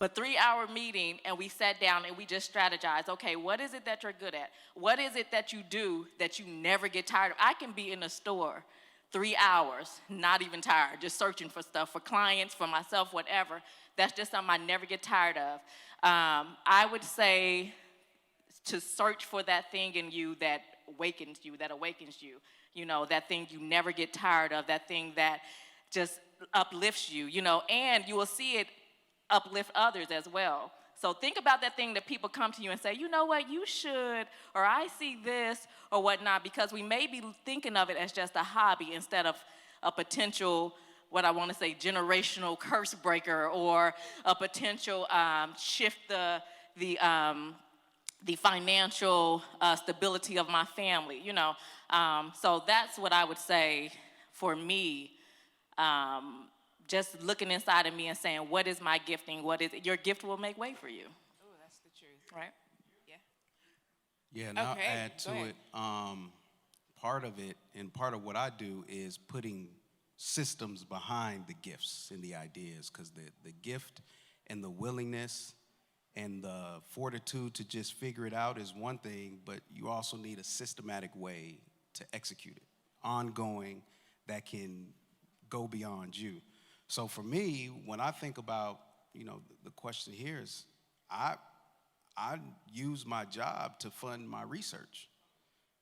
But 3 hour meeting, and we sat down and we just strategized. Okay, what is it that you're good at? What is it that you do that you never get tired of? I can be in a store 3 hours, not even tired, just searching for stuff for clients, for myself, whatever. That's just something I never get tired of. I would say to search for that thing in you that awakens you, you know, that thing you never get tired of, that thing that just uplifts you, you know, and you will see it uplift others as well. So think about that thing that people come to you and say, you know what, you should, or I see this, or whatnot, because we may be thinking of it as just a hobby instead of a potential, what I want to say, generational curse breaker, or a potential shift the financial stability of my family, you know. So that's what I would say for me. Just looking inside of me and saying, what is my gifting? What is it? Your gift will make way for you. Oh, that's the truth. Right? Yeah. Yeah, and I'll Okay, add go to ahead. it. Part of it, and part of what I do is putting systems behind the gifts and the ideas, because the gift and the willingness and the fortitude to just figure it out is one thing, but you also need a systematic way to execute it, ongoing, that can go beyond you. So for me, when I think about, you know, the question here is, I use my job to fund my research.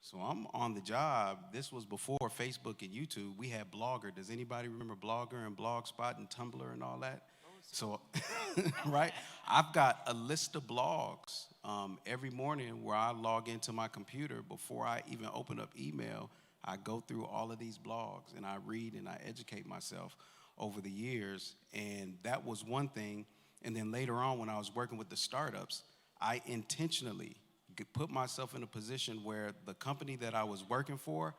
So I'm on the job. This was before Facebook and YouTube. We had Blogger. Does anybody remember Blogger and Blogspot and Tumblr and all that? So, right? I've got a list of blogs every morning where I log into my computer. Before I even open up email, I go through all of these blogs and I read and I educate myself over the years. And that was one thing. And then later on, when I was working with the startups, I intentionally put myself in a position where the company that I was working for,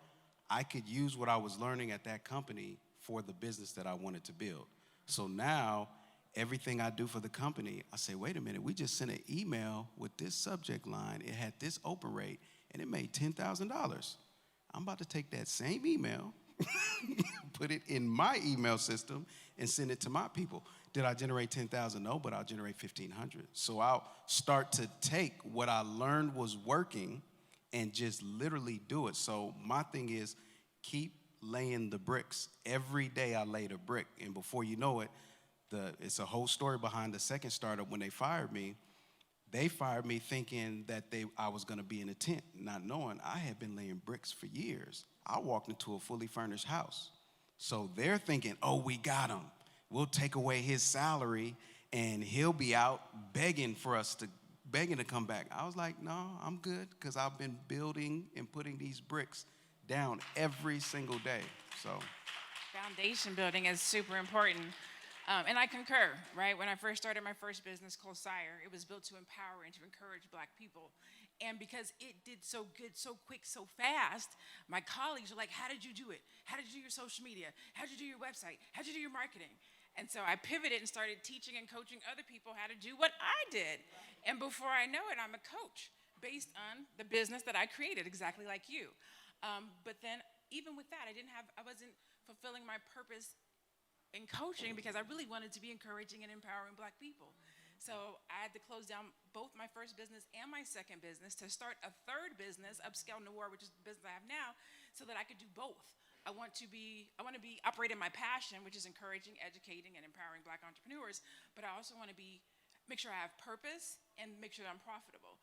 I could use what I was learning at that company for the business that I wanted to build. So now, everything I do for the company, I say, wait a minute, we just sent an email with this subject line. It had this open rate, and it made $10,000. I'm about to take that same email, put it in my email system, and send it to my people. Did I generate 10,000? No, but I'll generate 1,500. So I'll start to take what I learned was working and just literally do it. So my thing is keep laying the bricks. Every day I laid a brick, and before you know it, it's a whole story behind the second startup. When they fired me thinking that I was gonna be in a tent, not knowing I had been laying bricks for years. I walked into a fully furnished house. So they're thinking, oh, we got him. We'll take away his salary and he'll be out begging to come back. I was like, no, I'm good, because I've been building and putting these bricks down every single day. So Foundation building is super important. And I concur, right? When I first started my first business called Sire, it was built to empower and to encourage Black people. And because it did so good, so quick, so fast, my colleagues were like, how did you do it? How did you do your social media? How did you do your website? How did you do your marketing? And so I pivoted and started teaching and coaching other people how to do what I did. And before I know it, I'm a coach based on the business that I created, exactly like you. But then even with that, I wasn't fulfilling my purpose in coaching, because I really wanted to be encouraging and empowering Black people. So I had to close down both my first business and my second business to start a third business, Upscale Noir, which is the business I have now, so that I could do both. I want to be operating my passion, which is encouraging, educating, and empowering Black entrepreneurs, but I also want to make sure I have purpose and make sure that I'm profitable.